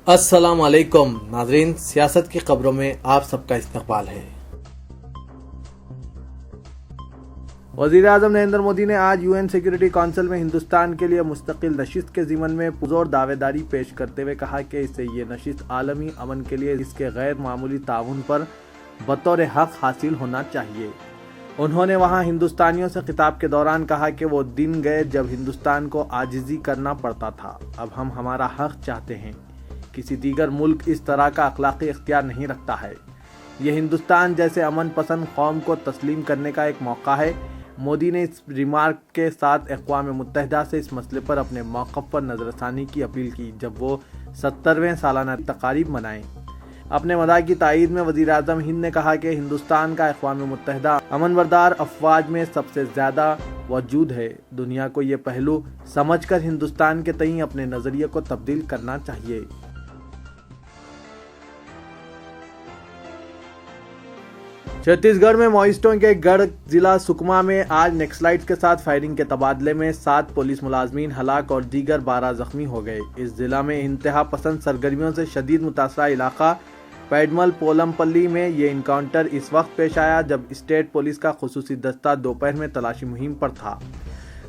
السلام علیکم ناظرین، سیاست کی خبروں میں آپ سب کا استقبال ہے۔ وزیر اعظم نریندر مودی نے آج UN سیکورٹی کونسل میں ہندوستان کے لیے مستقل نشست کے ضمن میں پرزور دعوے داری پیش کرتے ہوئے کہا کہ اس سے یہ نشست عالمی امن کے لیے اس کے غیر معمولی تعاون پر بطور حق حاصل ہونا چاہیے۔ انہوں نے وہاں ہندوستانیوں سے خطاب کے دوران کہا کہ وہ دن گئے جب ہندوستان کو عاجزی کرنا پڑتا تھا، اب ہم ہمارا حق چاہتے ہیں۔ کسی دیگر ملک اس طرح کا اخلاقی اختیار نہیں رکھتا ہے۔ یہ ہندوستان جیسے امن پسند قوم کو تسلیم کرنے کا ایک موقع ہے۔ مودی نے اس ریمارک کے ساتھ اقوام متحدہ سے اس مسئلے پر اپنے موقف پر نظر ثانی کی اپیل کی جب وہ 70ویں سالانہ تقاریب منائیں۔ اپنے مداح کی تائید میں وزیر اعظم ہند نے کہا کہ ہندوستان کا اقوام متحدہ امن بردار افواج میں سب سے زیادہ وجود ہے۔ دنیا کو یہ پہلو سمجھ کر ہندوستان کے تئیں اپنے نظریے کو تبدیل کرنا چاہیے۔ چھتیس گڑھ میں ماؤیسٹوں کے گڑھ ضلع سکما میں آج نیکسلائٹس کے ساتھ فائرنگ کے تبادلے میں 7 پولیس ملازمین ہلاک اور دیگر 12 زخمی ہو گئے۔ اس ضلع میں انتہا پسند سرگرمیوں سے شدید متاثرہ علاقہ پیڈمل پولم پلی میں یہ انکاؤنٹر اس وقت پیش آیا جب اسٹیٹ پولیس کا خصوصی دستہ دوپہر میں تلاشی مہم پر تھا۔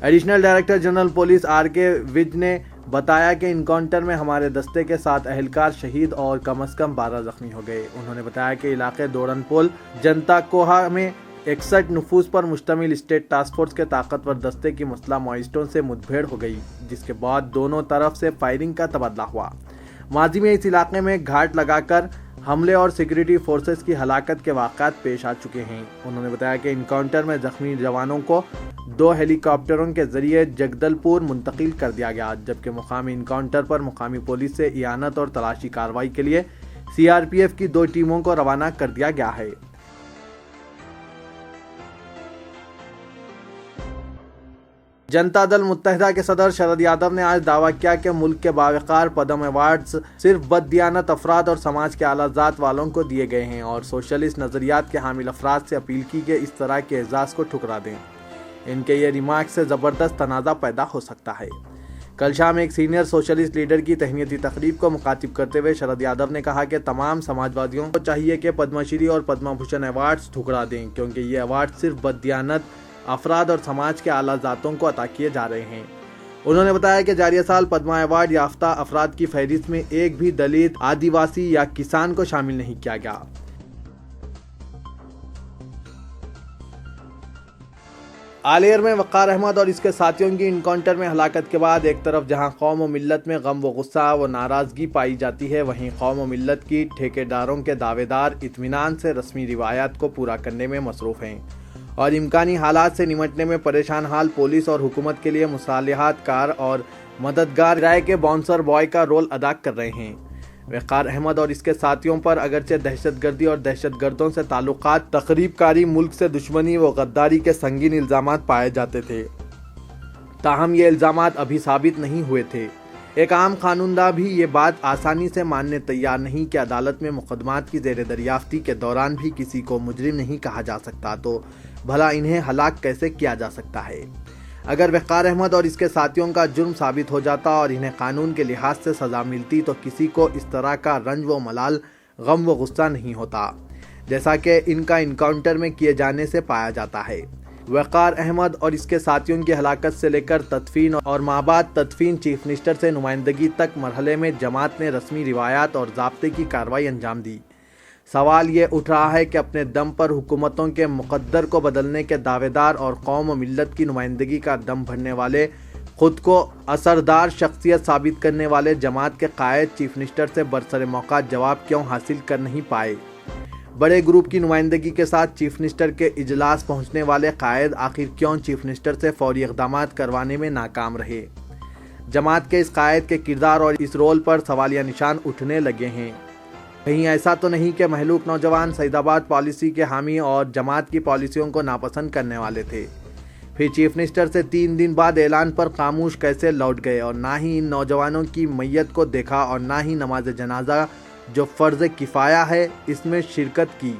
Additional director general police RK وج نے بتایا کہ انکاؤنٹر میں ہمارے دستے کے 7 اہلکار شہید اور کم از کم 12 زخمی ہو گئے۔ انہوں نے بتایا کہ علاقے دوڑن پول جنتا کوہا میں 61 نفوذ پر مشتمل اسٹیٹ ٹاسک فورس کے طاقتور دستے کی مسلح ماؤیسٹوں سے مدبھیڑ ہو گئی، جس کے بعد دونوں طرف سے فائرنگ کا تبادلہ ہوا۔ ماضی میں اس علاقے میں گھاٹ لگا کر حملے اور سیکورٹی فورسز کی ہلاکت کے واقعات پیش آ چکے ہیں۔ انہوں نے بتایا کہ انکاؤنٹر میں زخمی جوانوں کو 2 ہیلی کاپٹروں کے ذریعے جگدل پور منتقل کر دیا گیا، جبکہ مقامی انکاؤنٹر پر مقامی پولیس سے اعانت اور تلاشی کارروائی کے لیے CRPF کی 2 ٹیموں کو روانہ کر دیا گیا ہے۔ جنتا دل متحدہ کے صدر شرد یادو نے آج دعویٰ کیا کہ ملک کے باوقار پدم ایوارڈز صرف بددیانت افراد اور سماج کے اعلیٰ ذات والوں کو دیے گئے ہیں، اور سوشلسٹ نظریات کے حامل افراد سے اپیل کی کہ اس طرح کے اعزاز کو ٹھکرا دیں۔ ان کے یہ ریمارک سے زبردست تنازع پیدا ہو سکتا ہے۔ کل شام ایک سینئر سوشلسٹ لیڈر کی تہنیتی تقریب کو مخاطب کرتے ہوئے شرد یادو نے کہا کہ تمام سماجوادیوں کو چاہیے کہ پدم شری اور پدم بھوشن ایوارڈز ٹھکرا دیں، کیونکہ یہ ایوارڈ صرف بددیانت افراد اور سماج کے اعلیٰ ذاتوں کو عطا کیے جا رہے ہیں۔ انہوں نے بتایا کہ جاریہ سال پدما ایوارڈ یافتہ افراد کی فہرست میں ایک بھی دلت، آدیواسی یا کسان کو شامل نہیں کیا گیا۔ آلیر میں وقار احمد اور اس کے ساتھیوں کی انکاؤنٹر میں ہلاکت کے بعد ایک طرف جہاں قوم و ملت میں غم و غصہ و ناراضگی پائی جاتی ہے، وہیں قوم و ملت کی ٹھیکیداروں کے دعوے دار اطمینان سے رسمی روایات کو پورا کرنے میں مصروف ہیں اور امکانی حالات سے نمٹنے میں پریشان حال پولیس اور حکومت کے لیے مصالحت کار اور مددگار کرائے کے باؤنسر بوائے کا رول ادا کر رہے ہیں۔ وقار احمد اور اس کے ساتھیوں پر اگرچہ دہشت گردی اور دہشت گردوں سے تعلقات، تخریب کاری، ملک سے دشمنی و غداری کے سنگین الزامات پائے جاتے تھے، تاہم یہ الزامات ابھی ثابت نہیں ہوئے تھے۔ ایک عام قانونداں بھی یہ بات آسانی سے ماننے تیار نہیں کہ عدالت میں مقدمات کی زیر دریافتی کے دوران بھی کسی کو مجرم نہیں کہا جا سکتا، تو بھلا انہیں ہلاک کیسے کیا جا سکتا ہے؟ اگر وقار احمد اور اس کے ساتھیوں کا جرم ثابت ہو جاتا اور انہیں قانون کے لحاظ سے سزا ملتی تو کسی کو اس طرح کا رنج و ملال، غم و غصہ نہیں ہوتا جیسا کہ ان کا انکاؤنٹر میں کیے جانے سے پایا جاتا ہے۔ وقار احمد اور اس کے ساتھیوں کی ہلاکت سے لے کر تدفین اور مابعد تدفین چیف منسٹر سے نمائندگی تک مرحلے میں جماعت نے رسمی روایات اور ضابطے کی کارروائی انجام دی۔ سوال یہ اٹھ رہا ہے کہ اپنے دم پر حکومتوں کے مقدر کو بدلنے کے دعوے دار اور قوم و ملت کی نمائندگی کا دم بھرنے والے، خود کو اثردار شخصیت ثابت کرنے والے جماعت کے قائد چیف منسٹر سے برسر موقع جواب کیوں حاصل کر نہیں پائے؟ بڑے گروپ کی نمائندگی کے ساتھ چیف منسٹر کے اجلاس پہنچنے والے قائد آخر کیوں چیف منسٹر سے فوری اقدامات کروانے میں ناکام رہے؟ جماعت کے اس قائد کے کردار اور اس رول پر سوالیہ نشان اٹھنے لگے ہیں۔ کہیں ایسا تو نہیں کہ مہلوک نوجوان سعید آباد پالیسی کے حامی اور جماعت کی پالیسیوں کو ناپسند کرنے والے تھے؟ پھر چیف منسٹر سے 3 دن بعد اعلان پر خاموش کیسے لوٹ گئے اور نہ ہی ان نوجوانوں کی میت کو دیکھا اور نہ ہی نماز جنازہ جو فرض کفایہ ہے اس میں شرکت کی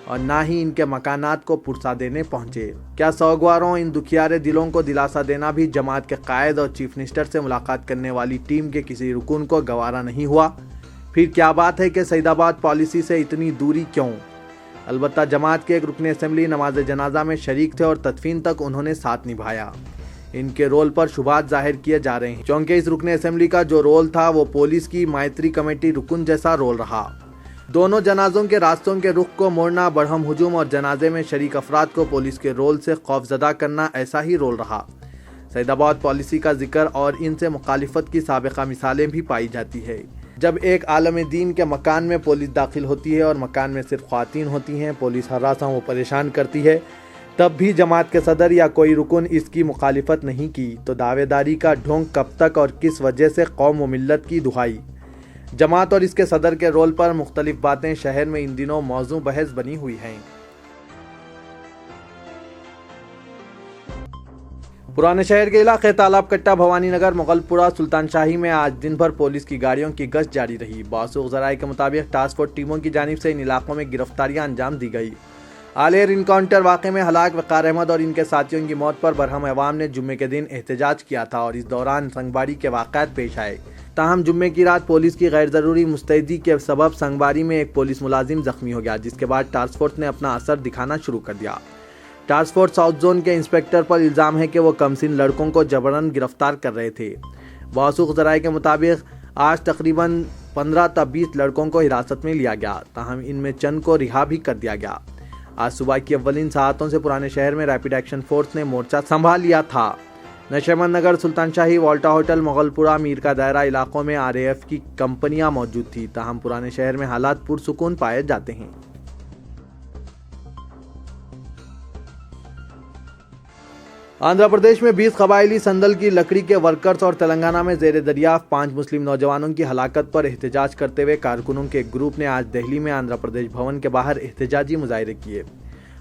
اور نہ ہی ان کے مکانات کو پرسا دینے پہنچے؟ کیا سوگواروں ان دکھیارے دلوں کو دلاسا دینا بھی جماعت کے قائد اور چیف منسٹر سے ملاقات کرنے والی ٹیم کے کسی رکن کو گوارا نہیں ہوا؟ پھر کیا بات ہے کہ سعید آباد پالیسی سے اتنی دوری کیوں؟ البتہ جماعت کے ایک رکن اسمبلی نماز جنازہ میں شریک تھے اور تدفین تک انہوں نے ساتھ نبھایا۔ ان کے رول پر شبہات ظاہر کیے جا رہے ہیں، چونکہ اس رکن اسمبلی کا جو رول تھا وہ پولیس کی مائتری کمیٹی رکن جیسا رول رہا۔ دونوں جنازوں کے راستوں کے رخ کو موڑنا، برہم ہجوم اور جنازے میں شریک افراد کو پولیس کے رول سے خوفزدہ کرنا ایسا ہی رول رہا۔ سعید آباد پالیسی کا ذکر اور ان سے مخالفت کی سابقہ مثالیں بھی پائی جاتی ہے۔ جب ایک عالم دین کے مکان میں پولیس داخل ہوتی ہے اور مکان میں صرف خواتین ہوتی ہیں، پولیس ہراساں و پریشان کرتی ہے، تب بھی جماعت کے صدر یا کوئی رکن اس کی مخالفت نہیں کی، تو دعوے داری کا ڈھونگ کب تک اور کس وجہ سے قوم و ملت کی دہائی؟ جماعت اور اس کے صدر کے رول پر مختلف باتیں شہر میں ان دنوں موضوع بحث بنی ہوئی ہیں۔ پرانے شہر کے علاقے تالاب کٹا، بھوانی نگر، مغل پورہ، سلطان شاہی میں آج دن بھر پولیس کی گاڑیوں کی گشت جاری رہی۔ موثوق ذرائع کے مطابق ٹاسک فورس ٹیموں کی جانب سے ان علاقوں میں گرفتاریاں انجام دی گئی۔ آلیر انکاؤنٹر واقعے میں ہلاک وقار احمد اور ان کے ساتھیوں کی موت پر برہم عوام نے جمعے کے دن احتجاج کیا تھا اور اس دوران سنگباری کے واقعات پیش آئے۔ تاہم جمعے کی رات پولیس کی غیر ضروری مستعدی کے سبب سنگباری میں ایک پولیس ملازم زخمی ہو گیا، جس کے بعد ٹاسک فورس نے اپنا اثر دکھانا شروع کر دیا۔ ٹاسک فورس ساؤتھ زون کے انسپکٹر پر الزام ہے کہ وہ کمسن لڑکوں کو جبراً گرفتار کر رہے تھے۔ موثوق ذرائع کے مطابق آج تقریباً 15 تا 20 لڑکوں کو حراست میں لیا گیا، تاہم ان میں چند کو رہا بھی کر دیا گیا۔ آج صبح کی اولین ساعتوں سے پرانے شہر میں ریپڈ ایکشن فورس نے مورچہ سنبھال لیا تھا۔ نشیمند نگر، سلطان شاہی، والٹا ہوٹل، مغل پورہ، میر کا دائرہ علاقوں میں RAF کی کمپنیاں موجود تھیں، تاہم پرانے شہر میں حالات پرسکون پائے جاتے ہیں۔ آندھرا پردیش میں 20 قبائلی سندل کی لکڑی کے ورکرز اور تلنگانہ میں زیر دریافت 5 مسلم نوجوانوں کی ہلاکت پر احتجاج کرتے ہوئے کارکنوں کے ایک گروپ نے آج دہلی میں آندھرا پردیش بھون کے باہر احتجاجی مظاہرے کیے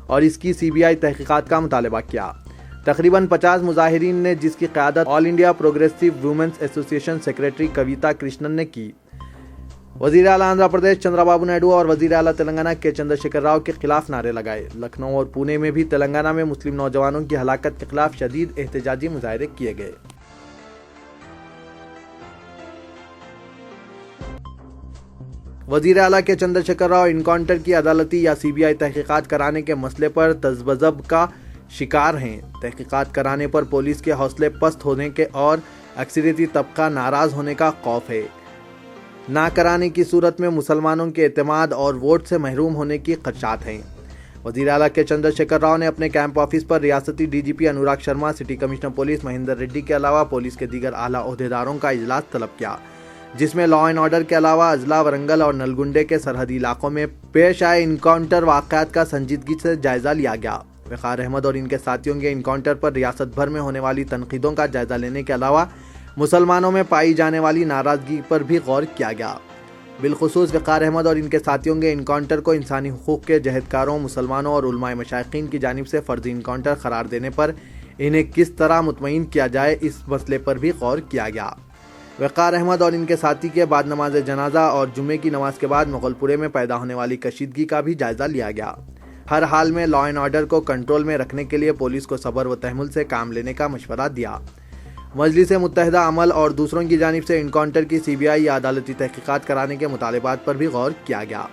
اور اس کی CBI تحقیقات کا مطالبہ کیا۔ تقریباً 50 مظاہرین نے، جس کی قیادت آل انڈیا پروگریسو ویمنز ایسوسی ایشن سیکریٹری کویتا کرشنن نے کی، وزیر اعلیٰ آندھرا پردیش چندرا بابو نائیڈو اور وزیر اعلیٰ تلنگانہ کے چندر شیکھر راؤ کے خلاف نعرے لگائے۔ لکھنؤ اور پونے میں بھی تلنگانہ میں مسلم نوجوانوں کی ہلاکت کے خلاف شدید احتجاجی مظاہرے کیے گئے۔ وزیر اعلیٰ کے چندر شیکھر راؤ انکاؤنٹر کی عدالتی یا CBI تحقیقات کرانے کے مسئلے پر تذبذب کا شکار ہیں۔ تحقیقات کرانے پر پولیس کے حوصلے پست ہونے کے اور اکثریتی طبقہ ناراض ہونے کا خوف ہے۔ نہ کرانے کی صورت میں مسلمانوں کے اعتماد اور ووٹ سے محروم ہونے کی خدشات ہیں۔ وزیر اعلیٰ کے چندر شیکھر راؤ نے اپنے کیمپ آفس پر ریاستی DGP Anurag Sharma, city commissioner police Mahendra ready کے علاوہ پولیس کے دیگر اعلیٰ عہدیداروں کا اجلاس طلب کیا، جس میں لا اینڈ آرڈر کے علاوہ اضلاع ورنگل اور نلگنڈے کے سرحدی علاقوں میں پیش آئے انکاؤنٹر واقعات کا سنجیدگی سے جائزہ لیا گیا۔ وقار احمد اور ان کے ساتھیوں کے انکاؤنٹر پر ریاست بھر میں ہونے والی تنقیدوں کا جائزہ لینے کے علاوہ مسلمانوں میں پائی جانے والی ناراضگی پر بھی غور کیا گیا۔ بالخصوص وقار احمد اور ان کے ساتھیوں کے انکاؤنٹر کو انسانی حقوق کے جہدکاروں، مسلمانوں اور علماء مشائقین کی جانب سے فرضی انکاؤنٹر قرار دینے پر انہیں کس طرح مطمئن کیا جائے، اس مسئلے پر بھی غور کیا گیا۔ وقار احمد اور ان کے ساتھی کے بعد نماز جنازہ اور جمعے کی نماز کے بعد مغل پورے میں پیدا ہونے والی کشیدگی کا بھی جائزہ لیا گیا۔ ہر حال میں لا اینڈ آرڈر کو کنٹرول میں رکھنے کے لیے پولیس کو صبر و تحمل سے کام لینے کا مشورہ دیا۔ مجلس متحدہ عمل اور دوسروں کی جانب سے انکاؤنٹر کی CBI یا عدالتی تحقیقات کرانے کے مطالبات پر بھی غور کیا گیا۔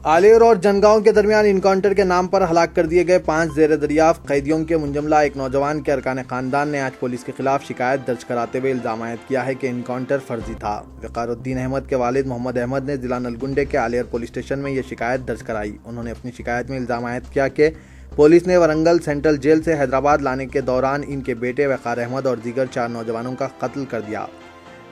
آلیر اور جنگاؤں کے درمیان انکاؤنٹر کے نام پر ہلاک کر دیے گئے 5 زیر دریافت قیدیوں کے منجملہ ایک نوجوان کے ارکان خاندان نے آج پولیس کے خلاف شکایت درج کراتے ہوئے الزام عائد کیا ہے کہ انکاؤنٹر فرضی تھا۔ وقار الدین احمد کے والد محمد احمد نے ضلع نلگنڈے کے آلیر پولیس اسٹیشن میں یہ شکایت درج کرائی۔ انہوں نے اپنی شکایت میں الزام عائد کیا کہ پولیس نے ورنگل سینٹرل جیل سے حیدرآباد لانے کے دوران ان کے بیٹے وقار احمد اور دیگر 4 نوجوانوں کا قتل کر دیا۔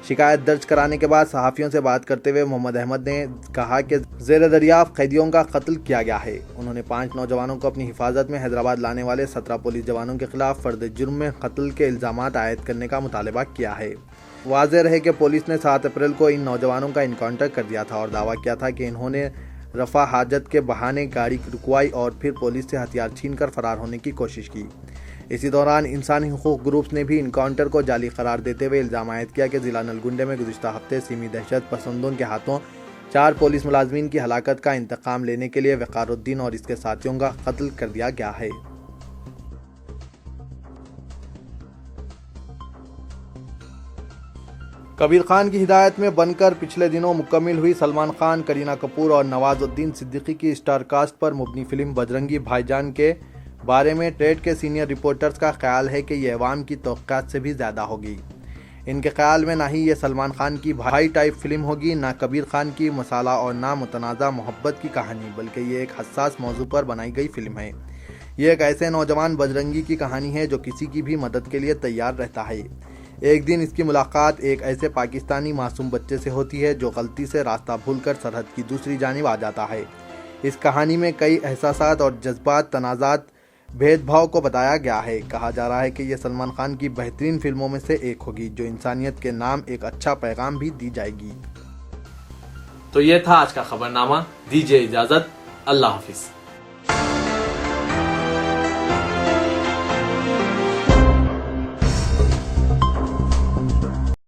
شکایت درج کرانے کے بعد صحافیوں سے بات کرتے ہوئے محمد احمد نے کہا کہ زیر دریافت قیدیوں کا قتل کیا گیا ہے۔ انہوں نے 5 نوجوانوں کو اپنی حفاظت میں حیدرآباد لانے والے 17 پولیس جوانوں کے خلاف فرد جرم میں قتل کے الزامات عائد کرنے کا مطالبہ کیا ہے۔ واضح رہے کہ پولیس نے 7 اپریل کو ان نوجوانوں کا انکاؤنٹر کر دیا تھا اور دعویٰ کیا تھا کہ انہوں نے رفع حاجت کے بہانے گاڑی رکوائی اور پھر پولیس سے ہتھیار چھین کر فرار ہونے کی کوشش کی۔ اسی دوران انسانی حقوق گروپس نے بھی انکاؤنٹر کو جعلی قرار دیتے ہوئے الزام عائد کیا کہ ضلع نلگنڈے میں گزشتہ ہفتے سیمی دہشت پسندوں کے ہاتھوں 4 پولیس ملازمین کی ہلاکت کا انتقام لینے کے لیے وقار الدین اور اس کے ساتھیوں کا قتل کر دیا گیا ہے۔ کبیر خان کی ہدایت میں بن کر پچھلے دنوں مکمل ہوئی سلمان خان، کرینہ کپور اور نواز الدین صدیقی کی اسٹار کاسٹ پر مبنی فلم بجرنگی بھائی جان کے بارے میں ٹریڈ کے سینئر رپورٹرز کا خیال ہے کہ یہ عوام کی توقعات سے بھی زیادہ ہوگی۔ ان کے خیال میں نہ ہی یہ سلمان خان کی بھائی ٹائپ فلم ہوگی، نہ کبیر خان کی مسالہ اور نہ متنازع محبت کی کہانی، بلکہ یہ ایک حساس موضوع پر بنائی گئی فلم ہے۔ یہ ایک ایسے نوجوان بجرنگی کی کہانی ہے جو کسی کی بھی مدد کے لیے تیار رہتا ہے۔ ایک دن اس کی ملاقات ایک ایسے پاکستانی معصوم بچے سے ہوتی ہے جو غلطی سے راستہ بھول کر سرحد کی دوسری جانب آ جاتا ہے۔ اس کہانی میں کئی احساسات اور جذبات، تنازعات، بھید بھاؤ کو بتایا گیا ہے۔ کہا جا رہا ہے کہ یہ سلمان خان کی بہترین فلموں میں سے ایک ہوگی جو انسانیت کے نام ایک اچھا پیغام بھی دی جائے گی۔ تو یہ تھا آج کا خبرنامہ، دیجیے اجازت، اللہ حافظ۔